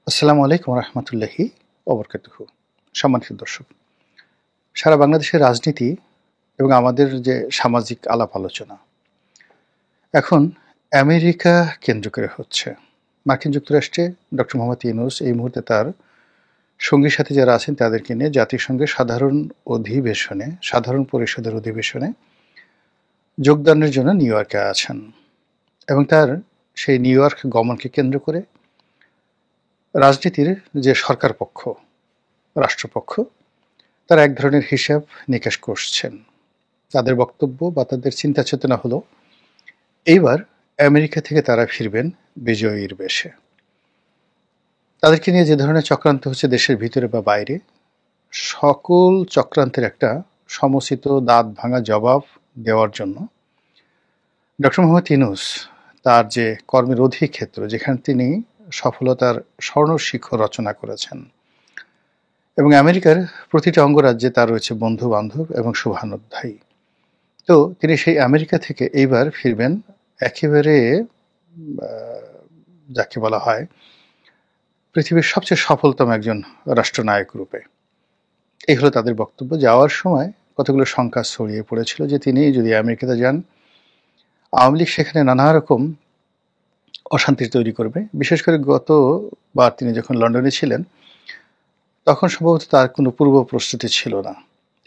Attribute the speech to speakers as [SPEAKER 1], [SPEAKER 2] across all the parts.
[SPEAKER 1] আসসালামু আলাইকুম রহমতুল্লাহি ওবরকাতুহু। সম্মানিত দর্শক, সারা বাংলাদেশের রাজনীতি এবং আমাদের যে সামাজিক আলাপ আলোচনা এখন আমেরিকা কেন্দ্র করে হচ্ছে। মার্কিন যুক্তরাষ্ট্রে ডক্টর মোহাম্মদ ইউনূস এই মুহূর্তে তার সঙ্গী সাথী যারা আছেন তাদেরকে নিয়ে জাতিসংঘের সাধারণ পরিষদের অধিবেশনে যোগদানের জন্য নিউ ইয়র্কে আছেন এবং তার সেই নিউ ইয়র্ক গমনকে কেন্দ্র করে রাজনীতির যে সরকার পক্ষ, রাষ্ট্রপক্ষ, তারা এক ধরনের হিসাব নিকাশ করছেন। তাদের বক্তব্য বা তাদের চিন্তা চেতনা হলো এইবার আমেরিকা থেকে তারা ফিরবেন বিজয়ীর বেশে। তাদেরকে নিয়ে যে ধরনের চক্রান্ত হচ্ছে দেশের ভিতরে বা বাইরে, সকল চক্রান্তের একটা সমুচিত দাঁত ভাঙা জবাব দেওয়ার জন্য ডক্টর মোহাম্মদ ইউনূস তার যে কর্মের অধিক ক্ষেত্র, যেখানে তিনি সফলতার স্বর্ণ শিখর রচনা করেছেন এবং আমেরিকার প্রতিটা অঙ্গরাজ্যে তার রয়েছে বন্ধু বান্ধব এবং শুভানুধ্যায়ী, তো তিনি সেই আমেরিকা থেকে এইবার ফিরবেন একেবারে যাকে বলা হয় পৃথিবীর সবচেয়ে সফলতম একজন রাষ্ট্রনায়ক রূপে। এই হলো তাদের বক্তব্য। যাওয়ার সময় কতগুলো শঙ্কা ছড়িয়ে পড়েছিল যে তিনি যদি আমেরিকাতে যান, আওয়ামী লীগ সেখানে নানা রকম অশান্তি তৈরি করবে। বিশেষ করে গতবার তিনি যখন লন্ডনে ছিলেন তখন সম্ভবত তার কোনো পূর্ব প্রস্তুতি ছিল না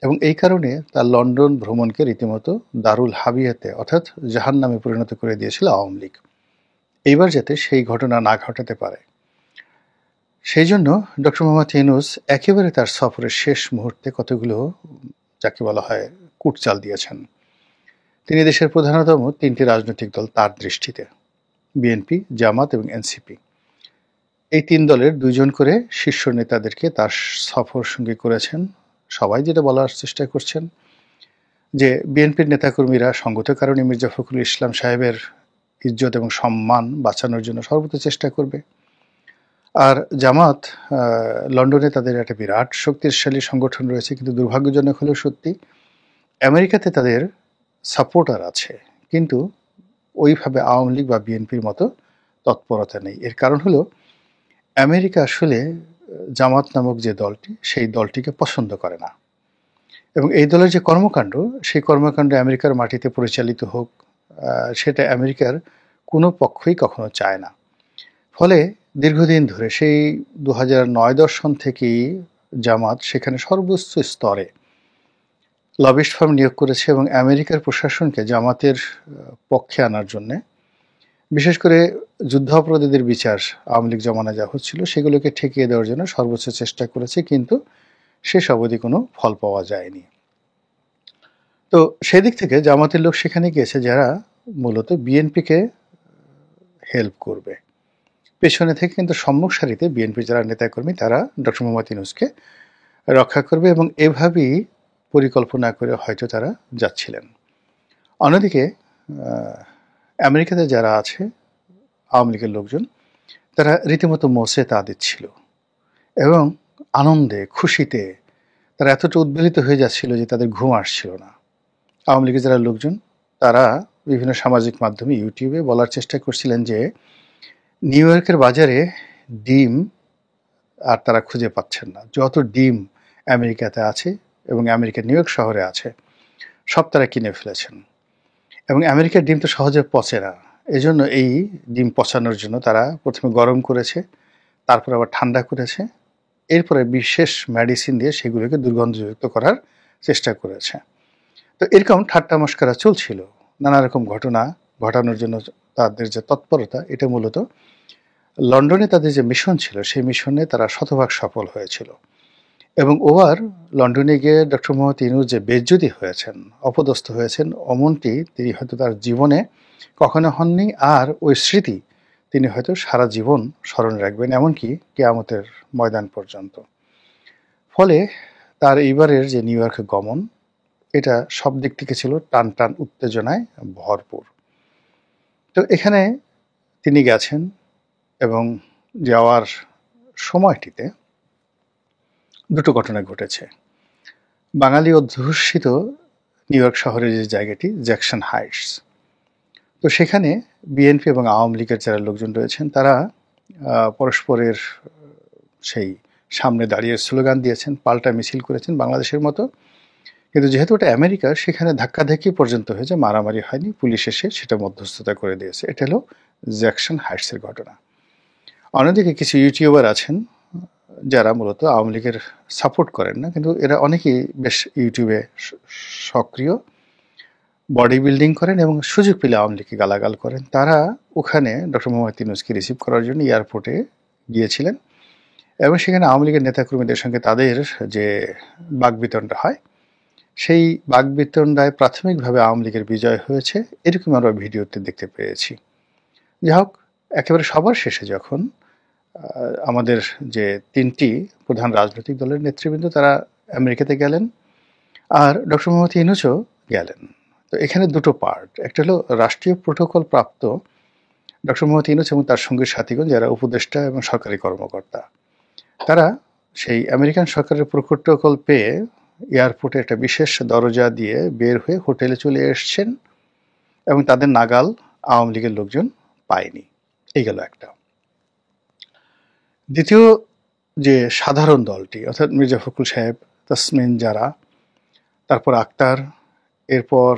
[SPEAKER 1] এবং এই কারণে তার লন্ডন ভ্রমণকে রীতিমতো দারুল হাবিয়াতে অর্থাৎ জাহান্নামে পরিণত করে দিয়েছিল আওয়ামী লীগ। এইবার যাতে সেই ঘটনা না ঘটাতে পারে, সেই জন্য ডক্টর মোহাম্মদ ইউনূস একেবারে তার সফরের শেষ মুহূর্তে কতগুলো যাকে বলা হয় কূটচাল দিয়েছেন। তিনি দেশের প্রধানতম তিনটি রাজনৈতিক দল তার দৃষ্টিতে, বিএনপি, জামাত এবং এনসিপি, এই তিন দলের দুইজন করে শীর্ষ নেতাদেরকে তার সফর সঙ্গী করেছেন। সবাই যেটা বলার চেষ্টা করছেন যে বিএনপির নেতাকর্মীরা সঙ্গত কারণে মির্জা ফখরুল ইসলাম সাহেবের ইজ্জত এবং সম্মান বাঁচানোর জন্য সর্বোচ্চ চেষ্টা করবে, আর জামাত লন্ডনে তাদের একটা বিরাট শক্তিশালী সংগঠন রয়েছে, কিন্তু দুর্ভাগ্যজনক হলেও সত্যি আমেরিকাতে তাদের সাপোর্টার আছে, কিন্তু ওইভাবে আওয়ামী লীগ বা বিএনপির মতো তৎপরতা নেই। এর কারণ হলো আমেরিকা আসলে জামাত নামক যে দলটি, সেই দলটিকে পছন্দ করে না এবং এই দলের যে কর্মকাণ্ড, সেই কর্মকাণ্ড আমেরিকার মাটিতে পরিচালিত হোক, সেটা আমেরিকার কোনো পক্ষই কখনো চায় না। ফলে দীর্ঘদিন ধরে সেই 2009-10 সন থেকেই জামাত সেখানে সর্বোচ্চ স্তরে লবিস্ট ফার্ম নিয়োগ করেছে এবং আমেরিকার প্রশাসনকে জামাতের পক্ষে আনার জন্যে, বিশেষ করে যুদ্ধাপরাধীদের বিচার আওয়ামী লীগ জমানায় যা হচ্ছিল সেগুলোকে ঠেকিয়ে দেওয়ার জন্য সর্বোচ্চ চেষ্টা করেছে, কিন্তু শেষ অবধি কোনো ফল পাওয়া যায়নি। তো সেদিক থেকে জামাতের লোক সেখানে গিয়েছে যারা মূলত বিএনপিকে হেল্প করবে, পেছনে থেকে কিন্তু সম্মুখ সারিতে বিএনপি যারা নেতাকর্মী তারা ডক্টর মোহাম্মদ ইউনূসকে রক্ষা করবে এবং এভাবেই পরিকল্পনা করে হয়তো তারা যাচ্ছিলেন। অন্যদিকে আমেরিকাতে যারা আছে আওয়ামী লীগের লোকজন, তারা রীতিমতো মোসে তা দিচ্ছিল এবং আনন্দে খুশিতে তারা এতটা উদ্বেলিত হয়ে যাচ্ছিল যে তাদের ঘুম আসছিল না। আওয়ামী লীগের যারা লোকজন তারা বিভিন্ন সামাজিক মাধ্যমে, ইউটিউবে বলার চেষ্টা করছিলেন যে নিউ ইয়র্কের বাজারে ডিম আর তারা খুঁজে পাচ্ছেন না। যত ডিম আমেরিকাতে আছে এবং আমেরিকার নিউ ইয়র্ক শহরে আছে সব তারা কিনে ফেলেছেন এবং আমেরিকার ডিম তো সহজে পচে না, এজন্য এই ডিম পচানোর জন্য তারা প্রথমে গরম করেছে, তারপর আবার ঠান্ডা করেছে, এরপরে বিশেষ মেডিসিন দিয়ে সেগুলোকে দুর্গন্ধযুক্ত করার চেষ্টা করেছে। তো এরকম ঠাট্টা মশকরা চলছিল, নানা রকম ঘটনা ঘটানোর জন্য তাদের যে তৎপরতা, এটা মূলত লন্ডনে তাদের যে মিশন ছিল সেই মিশনে তারা শতভাগ সফল হয়েছিল এবং ওভার লন্ডনে গিয়ে ডক্টর মোহাম্মদ ইউনূস যে বেজ্জতি হয়েছেন, অপদস্থ হয়েছেন, অমনটি তিনি হয়তো তার জীবনে কখনো হননি, আর ওই স্মৃতি তিনি হয়তো সারা জীবন স্মরণে রাখবেন, এমনকি কিয়ামতের ময়দান পর্যন্ত। ফলে তার এইবারের যে নিউ ইয়র্কে গমন, এটা সব দিক থেকে ছিল টান টান উত্তেজনায় ভরপুর। তো এখানে তিনি গেছেন এবং যাওয়ার সময়টিতে দুটো ঘটনা ঘটেছে। বাঙালি অধ্যুষিত নিউ ইয়র্ক শহরের যে জায়গাটি জ্যাকসন হাইটস, তো সেখানে বিএনপি এবং আওয়ামী লীগের যারা লোকজন রয়েছেন তারা পরস্পরের সেই সামনে দাঁড়িয়ে স্লোগান দিয়েছেন, পাল্টা মিছিল করেছেন বাংলাদেশের মতো। কিন্তু যেহেতু ওটা আমেরিকা, সেখানে ধাক্কাধাক্কি পর্যন্ত হয়েছে, মারামারি হয়নি, পুলিশ এসে সেটা মধ্যস্থতা করে দিয়েছে। এটা হলো জ্যাকসন হাইটসের ঘটনা। অন্যদিকে কিছু ইউটিউবার আছেন যারা মূলত আওয়ামী লীগের সাপোর্ট করেন না, কিন্তু এরা অনেকেই বেশ ইউটিউবে সক্রিয়, বডি বিল্ডিং করেন এবং সুযোগ পেলে আওয়ামী লীগকে গালাগাল করেন। তারা ওখানে ডক্টর মোহাম্মদ ইউনূসকে রিসিভ করার জন্য এয়ারপোর্টে গিয়েছিলেন এবং সেখানে আওয়ামী লীগের নেতাকর্মীদের সঙ্গে তাদের যে বাকবিতণ্ডা হয়, সেই বাকবিতণ্ডায় প্রাথমিকভাবে আওয়ামী লীগের বিজয় হয়েছে, এরকম আমরা ভিডিওতে দেখতে পেয়েছি। যাই হোক, একেবারে সবার শেষে যখন আমাদের যে তিনটি প্রধান রাজনৈতিক দলের নেতৃবৃন্দ তারা আমেরিকাতে গেলেন, আর ডক্টর মোহাম্মদ ইউনূসও গেলেন। তো এখানে দুটো পার্ট, একটা হলো রাষ্ট্রীয় প্রোটোকল প্রাপ্ত ডক্টর মোহাম্মদ ইউনূস এবং তার সঙ্গী সাথীগণ যারা উপদেষ্টা এবং সরকারি কর্মকর্তা, তারা সেই আমেরিকান সরকারের প্রোটোকল পেয়ে এয়ারপোর্টে একটা বিশেষ দরজা দিয়ে বের হয়ে হোটেলে চলে এসছেন এবং তাদের নাগাল আওয়ামী লীগের লোকজন পায়নি। এই গেল একটা। দ্বিতীয় যে সাধারণ দলটি, অর্থাৎ মির্জা ফখরুল সাহেব, তাসমিন যারা, তারপর আক্তার, এরপর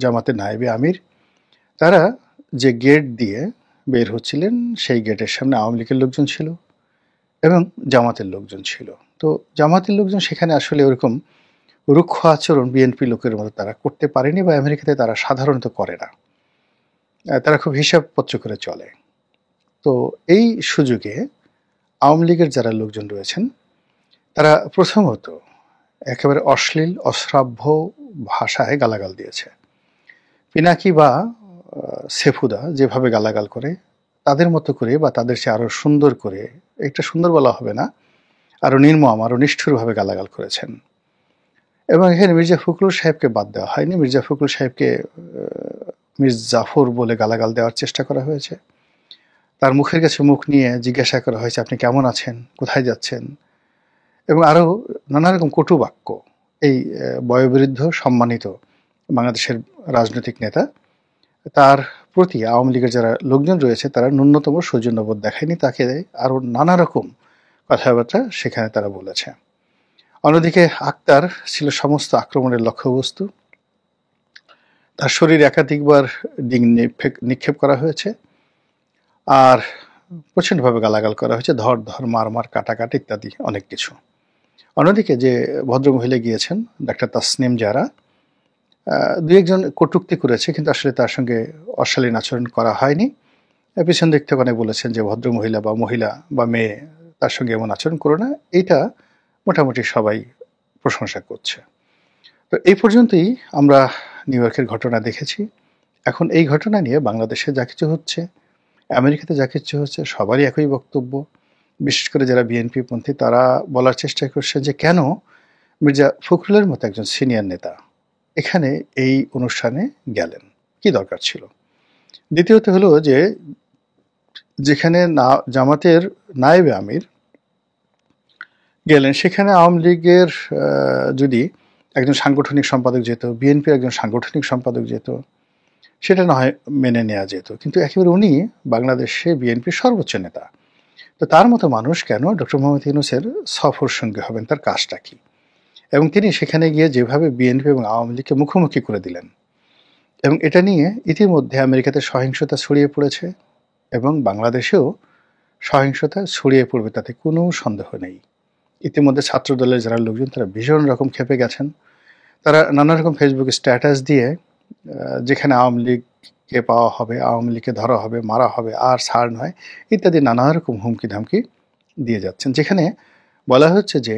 [SPEAKER 1] জামাতের নায়েবে আমির, তারা যে গেট দিয়ে বের হচ্ছিলেন সেই গেটের সামনে আওয়ামী লীগের লোকজন ছিল এবং জামাতের লোকজন ছিল। তো জামাতের লোকজন সেখানে আসলে ওরকম রুক্ষ আচরণ বিএনপি লোকের মতো তারা করতে পারেনি, বা আমেরিকাতে তারা সাধারণত করে না, তারা খুব হিসাবপত্র করে চলে। তো এই সুযোগে আওয়ামী লীগের যারা লোকজন রয়েছেন তারা প্রথমত একেবারে অশ্লীল অশ্রাব্য ভাষায় গালাগাল দিয়েছে। পিনাকি বা সেফুদা যেভাবে গালাগাল করে তাদের মতো করে বা তাদের চেয়ে আরও সুন্দর করে, একটা সুন্দর বলা হবে না, আরও নির্মম আরও নিষ্ঠুরভাবে গালাগাল করেছেন। এবং এখানে মির্জা ফখরুল সাহেবকে বাদ দেওয়া হয়নি, মির্জা ফখরুল সাহেবকে মির্জ জাফর বলে গালাগাল দেওয়ার চেষ্টা করা হয়েছে। তার মুখের কাছে মুখ নিয়ে জিজ্ঞাসা করা হয়েছে আপনি কেমন আছেন, কোথায় যাচ্ছেন, এবং আরও নানা রকম কটু বাক্য। এই বয়োবৃদ্ধ সম্মানিত বাংলাদেশের রাজনৈতিক নেতা, তার প্রতি আওয়ামী লীগের যারা লোকজন রয়েছে তারা ন্যূনতম সৌজন্যবোধ দেখায়নি, তাকে আরও নানা রকম কথাবার্তা সেখানে তারা বলেছে। অন্যদিকে আক্তার ছিল সমস্ত আক্রমণের লক্ষ্যবস্তু, তার শরীর একাধিকবার ডিং নিক্ষেপ করা হয়েছে আর প্রচণ্ডভাবে গালাগাল করা হয়েছে, ধর ধর মার মার কাটাকাট ইত্যাদি অনেক কিছু। অন্যদিকে যে ভদ্রমহিলা গিয়েছেন ডাক্তার তাসনিম যারা, দুই একজন কটূক্তি করেছে, কিন্তু আসলে তার সঙ্গে অশালীন আচরণ করা হয়নি। পিছন দিক থেকে অনেক বলেছেন যে ভদ্রমহিলা বা মহিলা বা মেয়ে, তার সঙ্গে এমন আচরণ করো না। এইটা মোটামুটি সবাই প্রশংসা করছে। তো এই পর্যন্তই আমরা নিউ ইয়র্কের ঘটনা দেখেছি। এখন এই ঘটনা নিয়ে বাংলাদেশে যা কিছু হচ্ছে, আমেরিকাতে যা কিছু হচ্ছে, সবারই একই বক্তব্য। বিশেষ করে যারা বিএনপি পন্থী তারা বলার চেষ্টা করছে যে কেন মির্জা ফখরুলের মতো একজন সিনিয়র নেতা এখানে এই অনুষ্ঠানে গেলেন, কি দরকার ছিল। দ্বিতীয়ত হলো যে যেখানে জামাতের নায়েবে আমির গেলেন, সেখানে আওয়ামী লীগের যদি একজন সাংগঠনিক সম্পাদক যেত, বিএনপির একজন সাংগঠনিক সম্পাদক যেত, সেটা না হয় মেনে নেওয়া যেত, কিন্তু একেবারে উনি বাংলাদেশে বিএনপির সর্বোচ্চ নেতা। তো তার মতো মানুষ কেন ডক্টর মোহাম্মদ ইউনূসের সফর সঙ্গী হবেন, তার কাজটা কি? এবং তিনি সেখানে গিয়ে যেভাবে বিএনপি এবং আওয়ামী লীগকে মুখোমুখি করে দিলেন, এবং এটা নিয়ে ইতিমধ্যে আমেরিকাতে সহিংসতা ছড়িয়ে পড়েছে এবং বাংলাদেশেও সহিংসতা ছড়িয়ে পড়বে, তাতে কোনো সন্দেহ নেই। ইতিমধ্যে ছাত্র দলের যারা লোকজন তারা ভীষণ রকম ক্ষেপে গেছেন। তারা নানা রকম ফেসবুকে স্ট্যাটাস দিয়ে যেখানে আওয়ামী লীগকে পাওয়া হবে, আওয়ামী লীগকে ধরা হবে, মারা হবে, আর ছাড় নয় ইত্যাদি নানা রকম হুমকি ধামকি দিয়ে যাচ্ছেন, যেখানে বলা হচ্ছে যে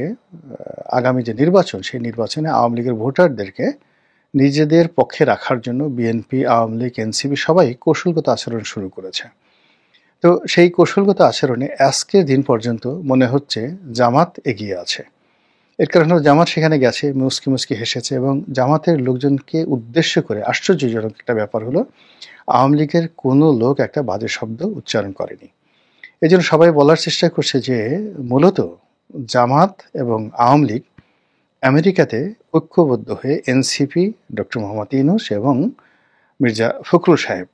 [SPEAKER 1] আগামী যে নির্বাচন, সেই নির্বাচনে আওয়ামী লীগের ভোটারদেরকে নিজেদের পক্ষে রাখার জন্য বিএনপি, আওয়ামী লীগ, এনসিপি সবাই কৌশলগত আচরণ শুরু করেছে। তো সেই কৌশলগত আচরণে আজকের দিন পর্যন্ত মনে হচ্ছে জামাত এগিয়ে আছে। এর কারণ হলো জামাত সেখানে গেছে, মুসকি মুসকি হেসেছে, এবং জামাতের লোকজনকে উদ্দেশ্য করে আশ্চর্যজনক একটা ব্যাপার হলো আওয়ামী লীগের কোনো লোক একটা বাজে শব্দ উচ্চারণ করেনি। এই জন্য সবাই বলার চেষ্টা করছে যে মূলত জামাত এবং আওয়ামী লীগ আমেরিকাতে ঐক্যবদ্ধ হয়ে এনসিপি, ডক্টর মোহাম্মদ ইউনূস এবং মির্জা ফখরুল সাহেব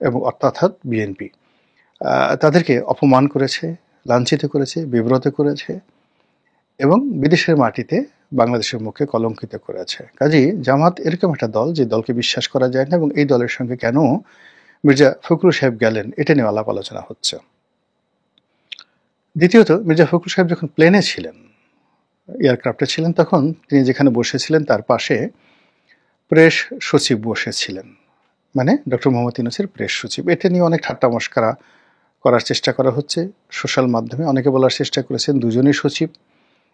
[SPEAKER 1] এবং অর্থাৎ বিএনপি তাদেরকে অপমান করেছে, লাঞ্ছিত করেছে, বিব্রত করেছে এবং বিদেশের মাটিতে বাংলাদেশের মুখে কলঙ্কিত করেছে। কাজেই জামাত এরকম একটা দল যে দলকে বিশ্বাস করা যায় না, এবং এই দলের সঙ্গে কেন মির্জা ফখরুল সাহেব গেলেন এটা নিয়ে আলাপ আলোচনা হচ্ছে। দ্বিতীয়ত, মির্জা ফখরুল সাহেব যখন প্লেনে ছিলেন, এয়ারক্রাফটে ছিলেন, তখন তিনি যেখানে বসেছিলেন তার পাশে প্রেস সচিব বসেছিলেন, মানে ডক্টর মোহাম্মদ ইউনূসের প্রেস সচিব। এটা নিয়ে অনেক ঠাট্টা মশকরা করার চেষ্টা করা হচ্ছে সোশ্যাল মাধ্যমে। অনেকে বলার চেষ্টা করেছেন দুজনই সচিব,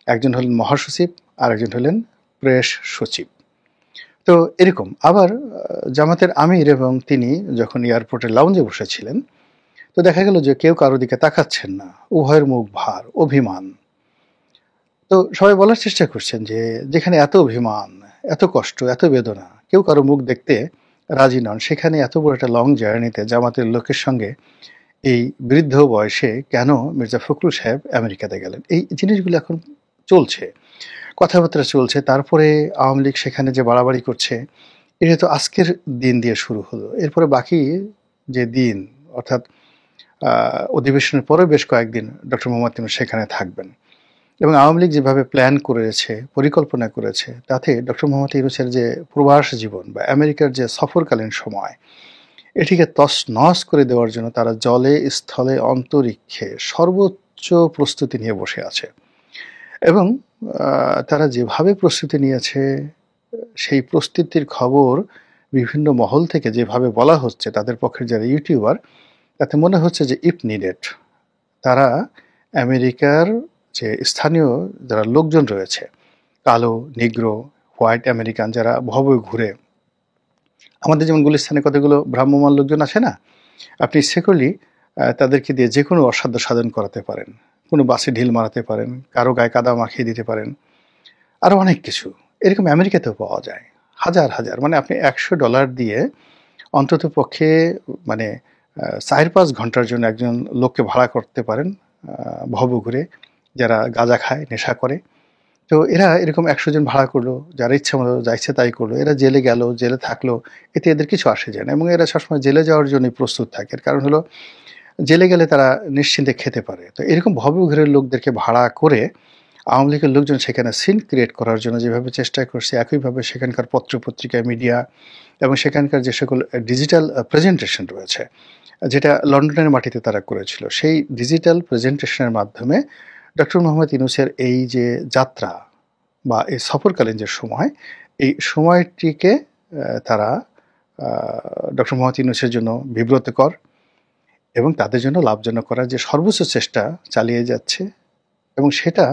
[SPEAKER 1] একজন হলেন মহাসচিব আর একজন হলেন প্রেস সচিব। তো এরকম আবার জামাতের আমির এবং তিনি যখন এয়ারপোর্টের লাউঞ্জে বসেছিলেন, তো দেখা গেল যে কেউ কারো দিকে তাকাচ্ছেন না, উভয়ের মুখ ভার, অভিমান। তো সবাই বলার চেষ্টা করছেন যে যেখানে এত অভিমান, এত কষ্ট, এত বেদনা, কেউ কারো মুখ দেখতে রাজি নন, সেখানে এত বড় একটা লং জার্নিতে জামাতের লোকের সঙ্গে এই বৃদ্ধ বয়সে কেন মির্জা ফখরুল সাহেব আমেরিকাতে গেলেন? এই জিনিসগুলো এখন চলছে, কথাবার্তা চলছে। তারপরে আওয়ামী লীগ সেখানে যে বাড়াবাড়ি করছে, এটা তো আজকের দিন দিয়ে শুরু হলো। এরপরে বাকি যে দিন, অর্থাৎ অধিবেশনের পরে বেশ কয়েকদিন ডক্টর মোহাম্মদ ইউনূস সেখানে থাকবেন, এবং আওয়ামী লীগ যেভাবে প্ল্যান করেছে, পরিকল্পনা করেছে, তাতে ডক্টর মোহাম্মদ ইউনূসের যে প্রবাস জীবন বা আমেরিকার যে সফরকালীন সময়, এটিকে তছনছ করে দেওয়ার জন্য তারা জলে, স্থলে, অন্তরিক্ষে সর্বোচ্চ প্রস্তুতি নিয়ে বসে আছে। এবং তারা যেভাবে প্রস্তুতি নিয়েছে, সেই প্রস্তুতির খবর বিভিন্ন মহল থেকে যেভাবে বলা হচ্ছে, তাদের পক্ষের যারা ইউটিউবার, তাতে মনে হচ্ছে যে ইফ নিডেড তারা আমেরিকার যে স্থানীয় যারা লোকজন রয়েছে, কালো, নিগ্রো, হোয়াইট আমেরিকান, যারা ভবে ঘুরে, আমাদের যেমন গুলিস্তানে কতগুলো ভ্রাম্যমান লোকজন আছে না, আপনি সেকুলি তাদেরকে দিয়ে যে কোনো অসাধ্য সাধন করাতে পারেন, কোনো বাসে ঢিল মারাতে পারেন, কারো গায়ে কাদা মাখিয়ে দিতে পারেন, আরও অনেক কিছু। এরকম আমেরিকাতেও পাওয়া যায় হাজার হাজার। মানে আপনি $100 দিয়ে অন্তত পক্ষে মানে 4-5 ঘন্টার জন্য একজন লোককে ভাড়া করতে পারেন ভব ঘুরে, যারা গাঁজা খায়, নেশা করে। তো এরা এরকম 100 জন ভাড়া করলো, যারা ইচ্ছা মতো যা ইচ্ছে তাই করলো, এরা জেলে গেল, জেলে থাকলো, এতে এদের কিছু আসে যায় না। এবং এরা সবসময় জেলে যাওয়ার জন্যই প্রস্তুত থাকে। এর কারণ হলো জেলে গেলে তারা নিশ্চিন্তে খেতে পারে। তো এরকম ভবঘুরের লোকদেরকে ভাড়া করে আওয়ামী লীগের লোকজন সেখানে সিন ক্রিয়েট করার জন্য যেভাবে চেষ্টা করছে, একইভাবে সেখানকার পত্রপত্রিকা, মিডিয়া এবং সেখানকার যে সকল ডিজিটাল প্রেজেন্টেশন রয়েছে, যেটা লন্ডনের মাটিতে তারা করেছিল, সেই ডিজিটাল প্রেজেন্টেশনের মাধ্যমে ডক্টর মোহাম্মদ ইউনূসের এই যে যাত্রা বা এই সফরকালীন যে সময়, এই সময়টিকে তারা ডক্টর মোহাম্মদ ইউনূসের জন্য বিব্রতকর এবং তাদের জন্য লাভজনক করার যে সর্বোচ্চ চেষ্টা চালিয়ে যাচ্ছে, এবং সেটা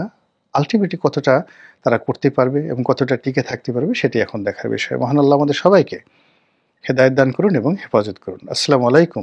[SPEAKER 1] আলটিমেটলি কতটা তারা করতে পারবে এবং কতটা টিকে থাকতে পারবে, সেটি এখন দেখার বিষয়। মহান আল্লাহ আমাদের সবাইকে হেদায়েত দান করুন এবং হেফাজত করুন। আসসালামু আলাইকুম।